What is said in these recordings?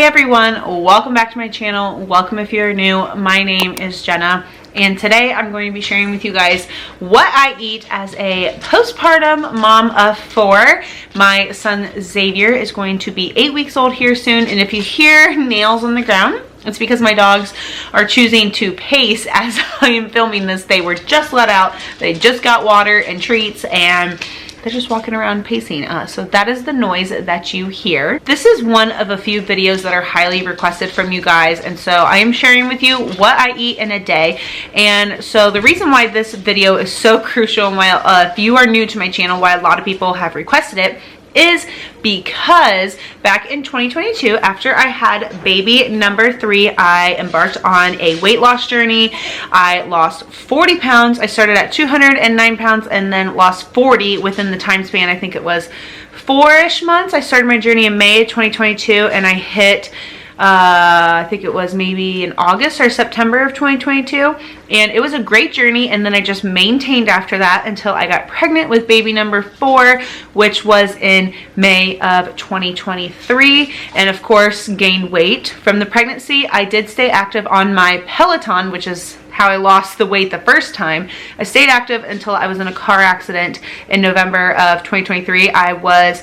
everyone, welcome back to my channel. Welcome if you're new. My name is Jenna, and today I'm going to be sharing with you guys what I eat as a postpartum mom of 4. My son Zavier is going to be 8 weeks old here soon, and if you hear nails on the ground, it's because my dogs are choosing to pace as I am filming this. They were just let out. They just got water and treats, and they're just walking around pacing. So that is the noise that you hear. This is one of a few videos that are highly requested from you guys, and so I am sharing with you what I eat in a day. And so the reason why this video is so crucial, and why if you are new to my channel, why a lot of people have requested it, is because back in 2022, after I had baby number 3, I embarked on a weight loss journey. I lost 40 pounds. I started at 209 pounds and then lost 40 within the time span. I think it was 4-ish months. I started my journey in May 2022, and I hit I think it was maybe in August or September of 2022, and it was a great journey. And then I just maintained after that until I got pregnant with baby number 4, which was in May of 2023, and of course gained weight from the pregnancy. I did stay active on my Peloton, which is how I lost the weight the first time. I stayed active until I was in a car accident in November of 2023. I was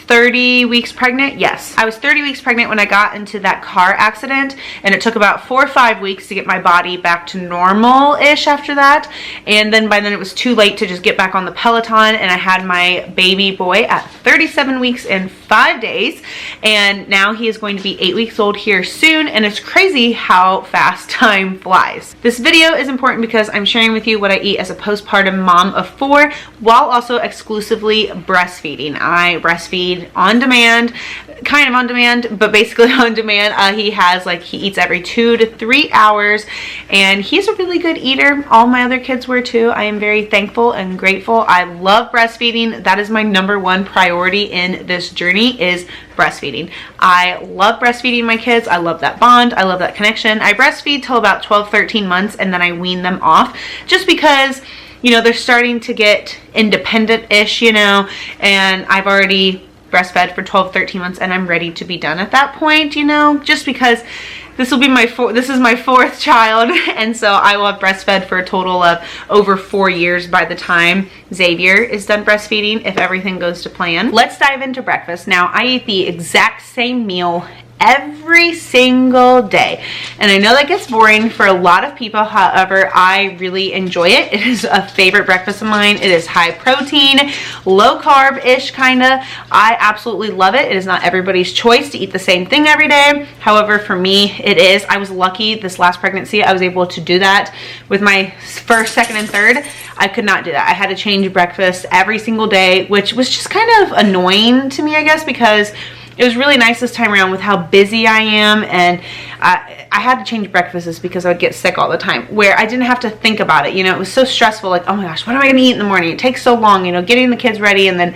30 weeks pregnant. Yes, I was 30 weeks pregnant when I got into that car accident, and it took about 4 or 5 weeks to get my body back to normal-ish after that. And then by then it was too late to just get back on the Peloton, and I had my baby boy at 37 weeks and 5 days, and now he is going to be 8 weeks old here soon, and it's crazy how fast time flies. This video is important because I'm sharing with you what I eat as a postpartum mom of 4 while also exclusively breastfeeding. I breastfeed on demand, kind of on demand, but basically on demand. He eats every 2 to 3 hours, and he's a really good eater. All my other kids were too. I am very thankful and grateful. I love breastfeeding. That is my #1 priority in this journey, is breastfeeding. I love breastfeeding my kids. I love that bond. I love that connection. I breastfeed till about 12, 13 months, and then I wean them off just because, you know, they're starting to get independent-ish, you know, and I've already breastfed for 12, 13 months, and I'm ready to be done at that point, you know, just because this is my 4th child, and so I will have breastfed for a total of over 4 years by the time Zavier is done breastfeeding, if everything goes to plan. Let's dive into breakfast. Now, I eat the exact same meal every single day, and I know that gets boring for a lot of people. However, I really enjoy it. It is a favorite breakfast of mine. It is high protein, low carb-ish kinda. I absolutely love it. It is not everybody's choice to eat the same thing every day. However, for me, it is. I was lucky this last pregnancy. I was able to do that. With my first, second, and third, I could not do that. I had to change breakfast every single day, which was just kind of annoying to me, I guess, because it was really nice this time around with how busy I am, and I had to change breakfasts because I would get sick all the time, where I didn't have to think about it. You know, it was so stressful, like, oh my gosh, what am I gonna eat in the morning? It takes so long, you know, getting the kids ready and then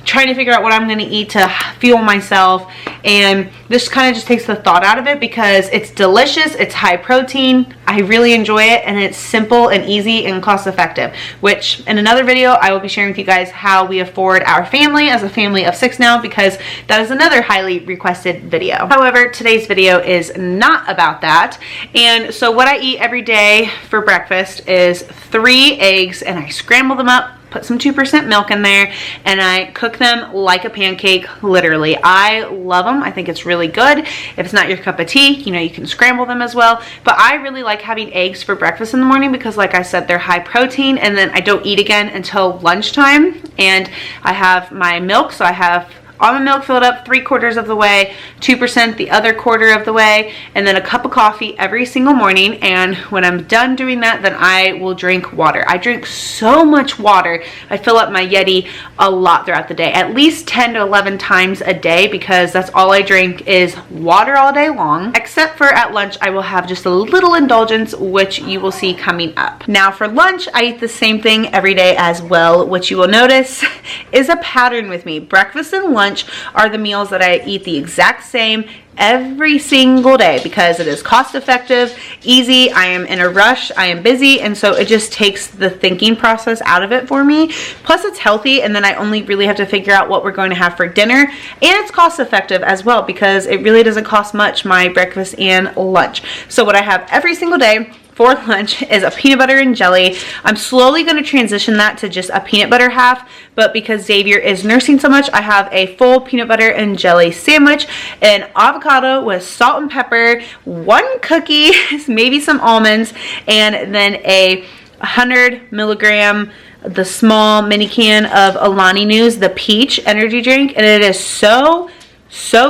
trying to figure out what I'm gonna eat to fuel myself. And this kind of just takes the thought out of it because it's delicious, it's high protein, I really enjoy it, and it's simple and easy and cost effective, which in another video I will be sharing with you guys how we afford our family as a family of 6 now, because that is another highly requested video. However, today's video is not about that. And so what I eat every day for breakfast is 3 eggs, and I scramble them up, put some 2% milk in there, and I cook them like a pancake, literally. I love them. I think it's really good. If it's not your cup of tea, you know, you can scramble them as well. But I really like having eggs for breakfast in the morning because, like I said, they're high protein, and then I don't eat again until lunchtime. And I have my milk, so I have almond milk filled up 3/4 of the way, 2% the other 1/4 of the way, and then a cup of coffee every single morning. And when I'm done doing that, then I will drink water. I drink so much water. I fill up my Yeti a lot throughout the day, at least 10 to 11 times a day, because that's all I drink is water all day long. Except for at lunch, I will have just a little indulgence, which you will see coming up. Now for lunch, I eat the same thing every day as well, which you will notice is a pattern with me. Breakfast and lunch are the meals that I eat the exact same every single day because it is cost effective, easy. I am in a rush, I am busy, and so it just takes the thinking process out of it for me. Plus it's healthy, and then I only really have to figure out what we're going to have for dinner, and it's cost effective as well because it really doesn't cost much, my breakfast and lunch. So what I have every single day for lunch is a peanut butter and jelly. I'm slowly going to transition that to just a peanut butter half, but because Zavier is nursing so much, I have a full peanut butter and jelly sandwich, an avocado with salt and pepper, one cookie, maybe some almonds, and then a 100 milligram, the small mini can of Alani News, the peach energy drink, and it is so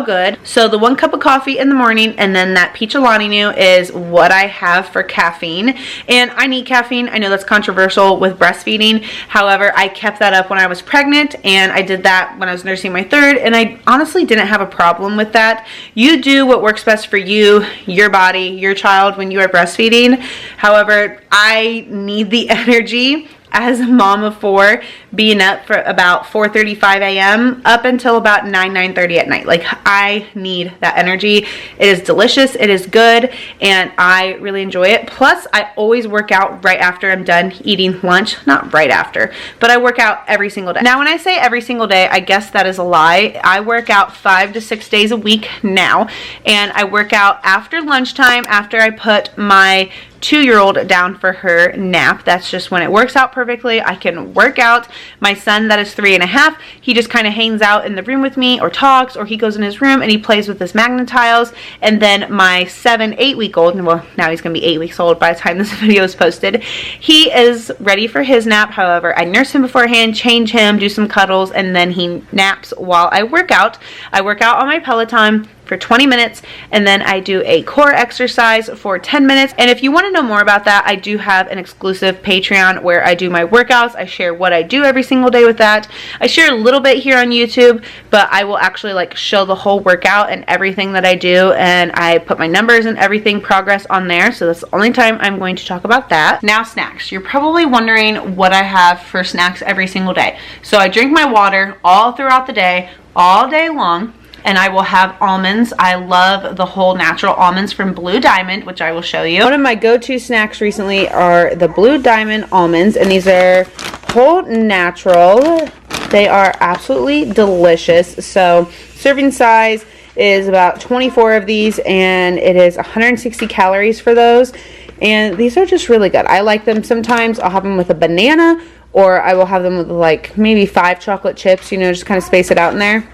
good. So the 1 cup of coffee in the morning, and then that peach Alani New is what I have for caffeine. And I need caffeine. I know that's controversial with breastfeeding. However, I kept that up when I was pregnant, and I did that when I was nursing my third, and I honestly didn't have a problem with that. You do what works best for you, your body, your child when you are breastfeeding. However, I need the energy as a mom of 4, being up for about 4:35 a.m. up until about 9:30 at night. Like, I need that energy. It is delicious, it is good, and I really enjoy it. Plus, I always work out right after I'm done eating lunch. Not right after, but I work out every single day. Now, when I say every single day, I guess that is a lie. I work out 5 to 6 days a week now, and I work out after lunchtime, after I put my 2-year-old down for her nap. That's just when it works out perfectly. I can work out. My son, that is 3.5, he just kind of hangs out in the room with me or talks, or he goes in his room and he plays with his magnet tiles. And then my 7-8-week-old, well, now he's gonna be 8 weeks old by the time this video is posted, he is ready for his nap. However, I nurse him beforehand, change him, do some cuddles, and then he naps while I work out. I work out on my Peloton for 20 minutes, and then I do a core exercise for 10 minutes. And if you want to know more about that, I do have an exclusive Patreon where I do my workouts. I share what I do every single day with that. I share a little bit here on YouTube, but I will actually like show the whole workout and everything that I do, and I put my numbers and everything, progress on there. So that's the only time I'm going to talk about that. Now, snacks. You're probably wondering what I have for snacks every single day. So I drink my water all throughout the day, all day long, and I will have almonds. I love the whole natural almonds from Blue Diamond, which I will show you. One of my go-to snacks recently are the Blue Diamond almonds, and these are whole natural. They are absolutely delicious. So serving size is about 24 of these, and it is 160 calories for those. And these are just really good. I like them. Sometimes I'll have them with a banana, or I will have them with like maybe 5 chocolate chips, you know, just kind of space it out in there.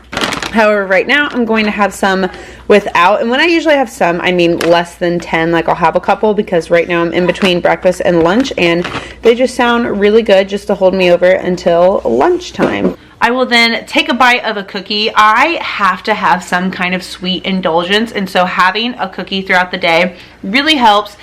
However, right now I'm going to have some without, and when I usually have some, I mean less than 10. Like, I'll have a couple because right now I'm in between breakfast and lunch, and they just sound really good just to hold me over until lunchtime. I will then take a bite of a cookie. I have to have some kind of sweet indulgence, and so having a cookie throughout the day really helps.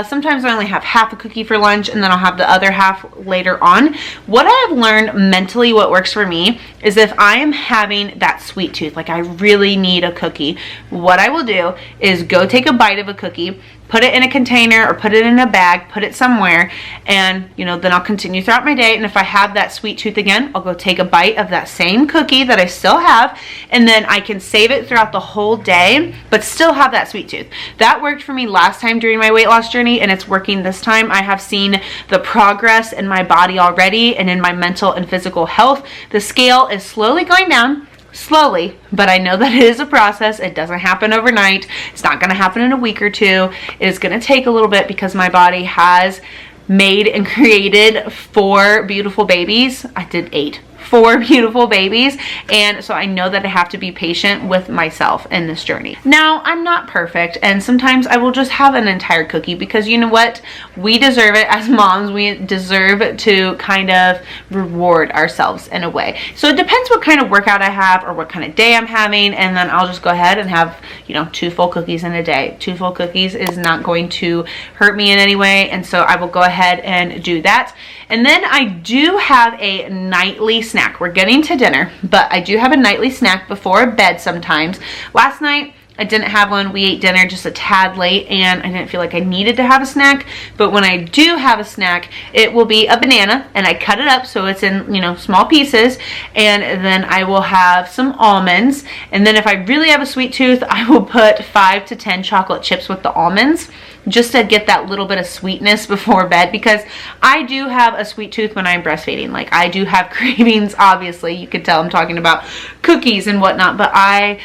Sometimes I only have half a cookie for lunch, and then I'll have the other half later on. What I have learned mentally, what works for me, is if I am having that sweet tooth, like I really need a cookie, what I will do is go take a bite of a cookie, put it in a container or put it in a bag, put it somewhere, and you know, then I'll continue throughout my day. And if I have that sweet tooth again, I'll go take a bite of that same cookie that I still have, and then I can save it throughout the whole day but still have that sweet tooth. That worked for me last time during my weight loss journey, and it's working this time. I have seen the progress in my body already and in my mental and physical health. The scale is slowly going down. Slowly, but I know that it is a process. It doesn't happen overnight. It's not going to happen in a week or two. It is going to take a little bit because my body has made and created 4 beautiful babies. I did 8. 4 beautiful babies, and so I know that I have to be patient with myself in this journey. Now, I'm not perfect, and sometimes I will just have an entire cookie because you know what? We deserve it as moms. We deserve to kind of reward ourselves in a way. So it depends what kind of workout I have or what kind of day I'm having, and then I'll just go ahead and have, you know, 2 full cookies in a day. 2 full cookies is not going to hurt me in any way, and so I will go ahead and do that. And then I do have a nightly snack. We're getting to dinner, but I do have a nightly snack before bed sometimes. Last night, I didn't have one. We ate dinner just a tad late and I didn't feel like I needed to have a snack. But when I do have a snack, it will be a banana and I cut it up so it's in, you know, small pieces. And then I will have some almonds. And then if I really have a sweet tooth, I will put 5 to 10 chocolate chips with the almonds, just to get that little bit of sweetness before bed, because I do have a sweet tooth when I'm breastfeeding. Like, I do have cravings, obviously. You can tell I'm talking about cookies and whatnot, but I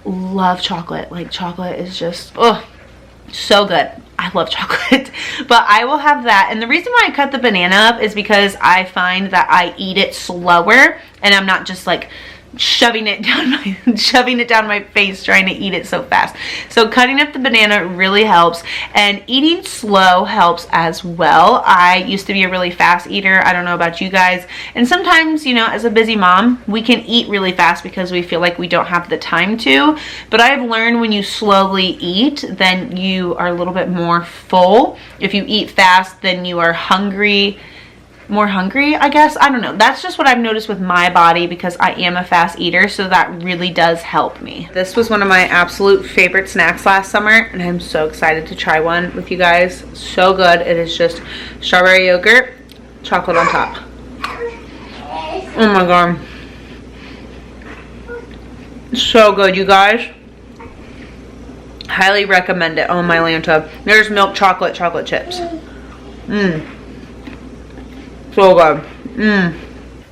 love chocolate. Like, chocolate is just, oh, so good. I love chocolate. But I will have that. And the reason why I cut the banana up is because I find that I eat it slower and I'm not just like shoving it down my face trying to eat it so fast. So cutting up the banana really helps, and eating slow helps as well. I used to be a really fast eater. I don't know about you guys, and sometimes, you know, as a busy mom, we can eat really fast because we feel like we don't have the time to, but I've learned when you slowly eat, then you are a little bit more full. If you eat fast, then you are more hungry, I guess. I don't know. That's just what I've noticed with my body because I am a fast eater, so that really does help me. This was one of my absolute favorite snacks last summer, and I'm so excited to try one with you guys. So good. It is just strawberry yogurt, chocolate on top. Oh my god. So good, you guys. Highly recommend it. Oh my Lanta. There's milk chocolate chips. So good.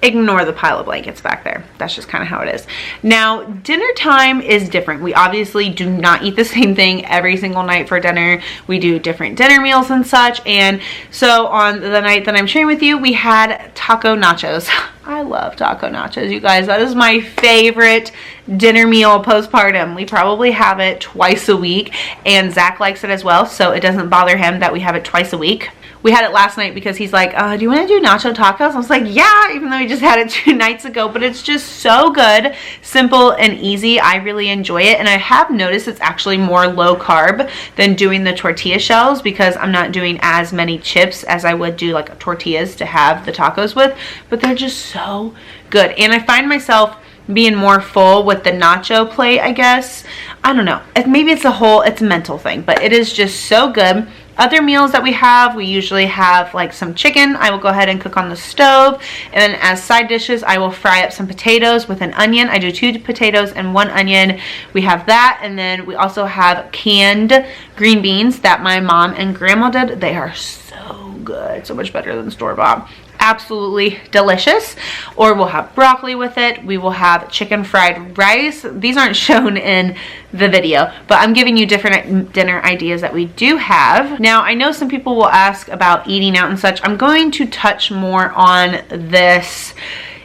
Ignore the pile of blankets back there. That's just kind of how it is. Now, dinner time is different. We obviously do not eat the same thing every single night for dinner. We do different dinner meals and such. And so on the night that I'm sharing with you, we had taco nachos. I love taco nachos, you guys. That is my favorite dinner meal postpartum. We probably have it twice a week, and Zach likes it as well, so it doesn't bother him that we have it twice a week. We had it last night because he's like, do you want to do nacho tacos? I was like, yeah, even though we just had it 2 nights ago, but it's just so good, simple and easy. I really enjoy it, and I have noticed it's actually more low carb than doing the tortilla shells because I'm not doing as many chips as I would do like tortillas to have the tacos with, but they're just so good. And I find myself being more full with the nacho plate, I guess. I don't know. Maybe it's a mental thing, but it is just so good. Other meals that we usually have like some chicken. I will go ahead and cook on the stove, and then as side dishes I will fry up some potatoes with an onion. I do 2 potatoes and 1 onion. We have that, and then we also have canned green beans that my mom and grandma did. They are so good, so much better than store-bought. Absolutely delicious. Or we'll have broccoli with it. We will have chicken fried rice. These aren't shown in the video, but I'm giving you different dinner ideas that we do have. Now, I know some people will ask about eating out and such. I'm going to touch more on this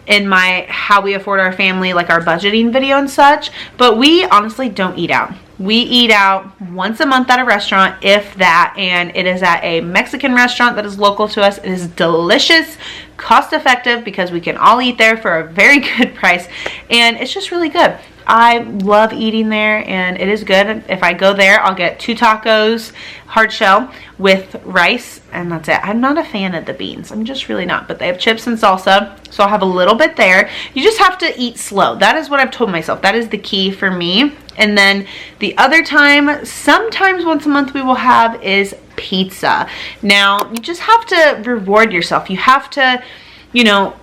in my how we afford our family, like our budgeting video and such, but we honestly don't eat out. We eat out once a month at a restaurant, if that, and it is at a Mexican restaurant that is local to us. It is delicious, cost effective, because we can all eat there for a very good price, and it's just really good. I love eating there, and it is good. If I go there, I'll get 2 tacos, hard shell, with rice, and that's it. I'm not a fan of the beans. I'm just really not, but they have chips and salsa, so I'll have a little bit there. You just have to eat slow. That is what I've told myself. That is the key for me. And then the other time, sometimes once a month we will have, is pizza. Now, you just have to reward yourself. You have to, you know,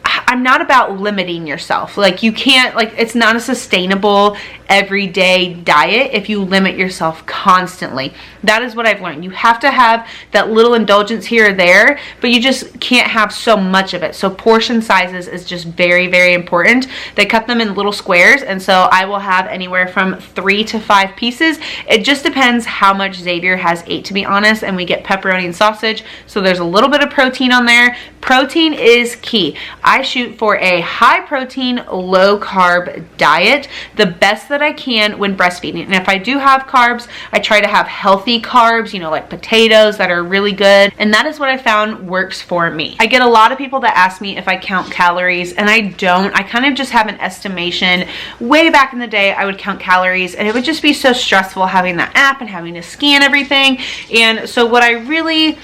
I'm not about limiting yourself. Like, you can't, like, it's not a sustainable everyday diet if you limit yourself constantly. That is what I've learned. You have to have that little indulgence here or there, but you just can't have so much of it. So portion sizes is just very, very important. They cut them in little squares, and so I will have anywhere from 3 to 5 pieces. It just depends how much Zavier has ate, to be honest, and we get pepperoni and sausage, so there's a little bit of protein on there. Protein is key. I shoot for a high protein, low carb diet, the best that I can when breastfeeding. And if I do have carbs, I try to have healthy carbs, you know, like potatoes that are really good. And that is what I found works for me. I get a lot of people that ask me if I count calories, and I don't. I kind of just have an estimation. Way back in the day, I would count calories, and it would just be so stressful having that app and having to scan everything. And so what I really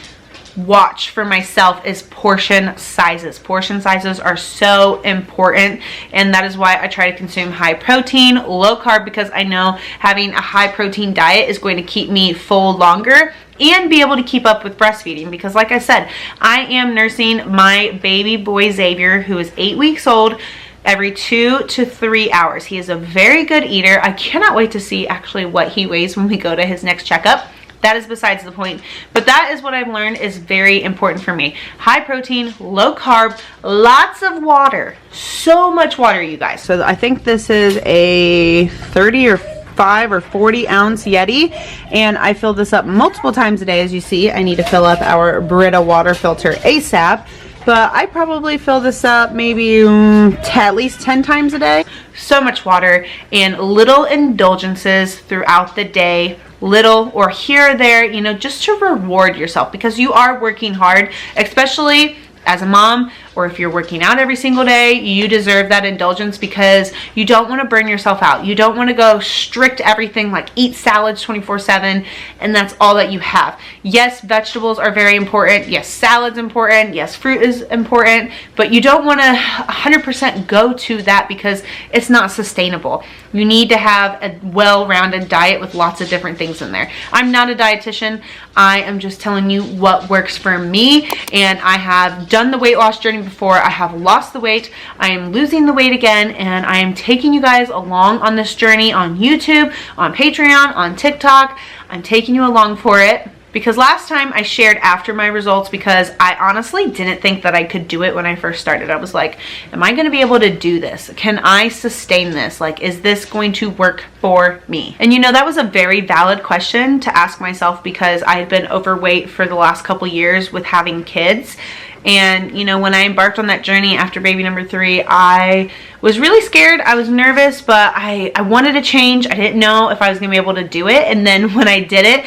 watch for myself is portion sizes. Portion sizes are so important, and that is why I try to consume high protein, low carb, because I know having a high protein diet is going to keep me full longer and be able to keep up with breastfeeding, because like I said, I am nursing my baby boy Zavier, who is 8 weeks old, every 2 to 3 hours. He is a very good eater. I cannot wait to see actually what he weighs when we go to his next checkup. That is besides the point, but that is what I've learned is very important for me. High protein, low carb, lots of water. So much water, you guys. So I think this is a 35 or 40 ounce Yeti, and I fill this up multiple times a day. As you see, I need to fill up our Brita water filter ASAP, but I probably fill this up maybe at least 10 times a day. So much water and little indulgences throughout the day, little or here or there, you know, just to reward yourself, because you are working hard, especially as a mom, or if you're working out every single day, you deserve that indulgence, because you don't want to burn yourself out. You don't want to go strict everything, like eat salads 24/7 and that's all that you have. Yes, vegetables are very important. Yes, salad's important. Yes, fruit is important, but you don't want to 100% go to that, because it's not sustainable. You need to have a well-rounded diet with lots of different things in there. I'm not a dietitian. I am just telling you what works for me, and I have done the weight loss journey before. I have lost the weight. I am losing the weight again, and I am taking you guys along on this journey on YouTube, on Patreon, on TikTok. I'm taking you along for it, because last time I shared after my results, because I honestly didn't think that I could do it when I first started. I was like, am I going to be able to do this? Can I sustain this? Like, is this going to work for me? And you know, that was a very valid question to ask myself, because I had been overweight for the last couple years with having kids. And you know, when I embarked on that journey after baby number 3, I was really scared. I was nervous, but I wanted to change. I didn't know if I was gonna be able to do it. And then when I did it,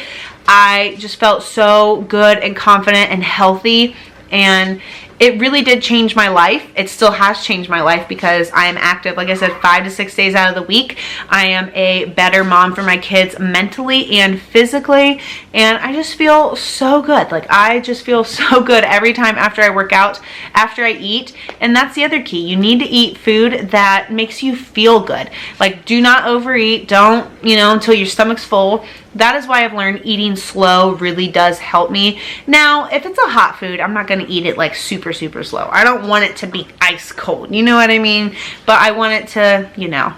I just felt so good and confident and healthy, and it really did change my life. It still has changed my life, because I am active, like I said, 5 to 6 days out of the week. I am a better mom for my kids mentally and physically, and I just feel so good. Like, I just feel so good every time after I work out, after I eat. And that's the other key. You need to eat food that makes you feel good. Like, do not overeat. Don't, you know, until your stomach's full. That is why I've learned eating slow really does help me. Now, if it's a hot food, I'm not going to eat it like super slow. I don't want it to be ice cold. You know what I mean? But I want it to, you know,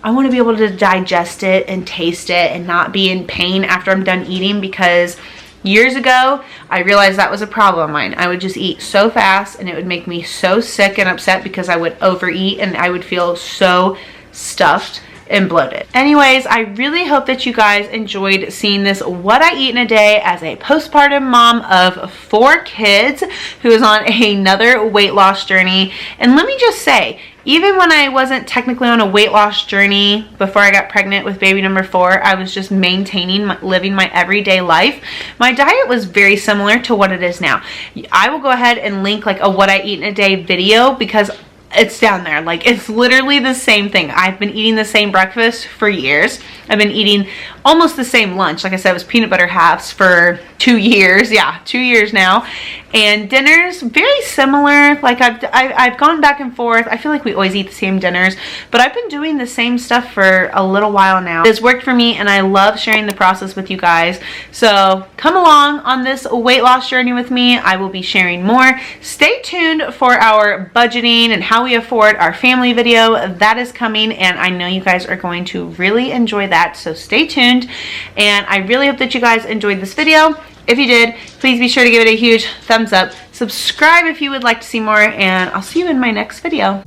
I want to be able to digest it and taste it and not be in pain after I'm done eating, because years ago, I realized that was a problem of mine. I would just eat so fast, and it would make me so sick and upset, because I would overeat and I would feel so stuffed and bloated. Anyways, I really hope that you guys enjoyed seeing this what I eat in a day as a postpartum mom of 4 kids who is on another weight loss journey. And let me just say, even when I wasn't technically on a weight loss journey before I got pregnant with baby number 4, I was just maintaining, living my everyday life. My diet was very similar to what it is now. I will go ahead and link like a what I eat in a day video, because it's down there. Like, it's literally the same thing. I've been eating the same breakfast for years. I've been eating almost the same lunch. Like I said, it was peanut butter halves for 2 years. Yeah, 2 years now. And dinners, very similar. Like, I've gone back and forth. I feel like we always eat the same dinners, but I've been doing the same stuff for a little while now. It's worked for me, and I love sharing the process with you guys. So come along on this weight loss journey with me. I will be sharing more. Stay tuned for our budgeting and how we afford our family video. That is coming, and I know you guys are going to really enjoy that. So stay tuned, and I really hope that you guys enjoyed this video. If you did, please be sure to give it a huge thumbs up. Subscribe if you would like to see more, and I'll see you in my next video.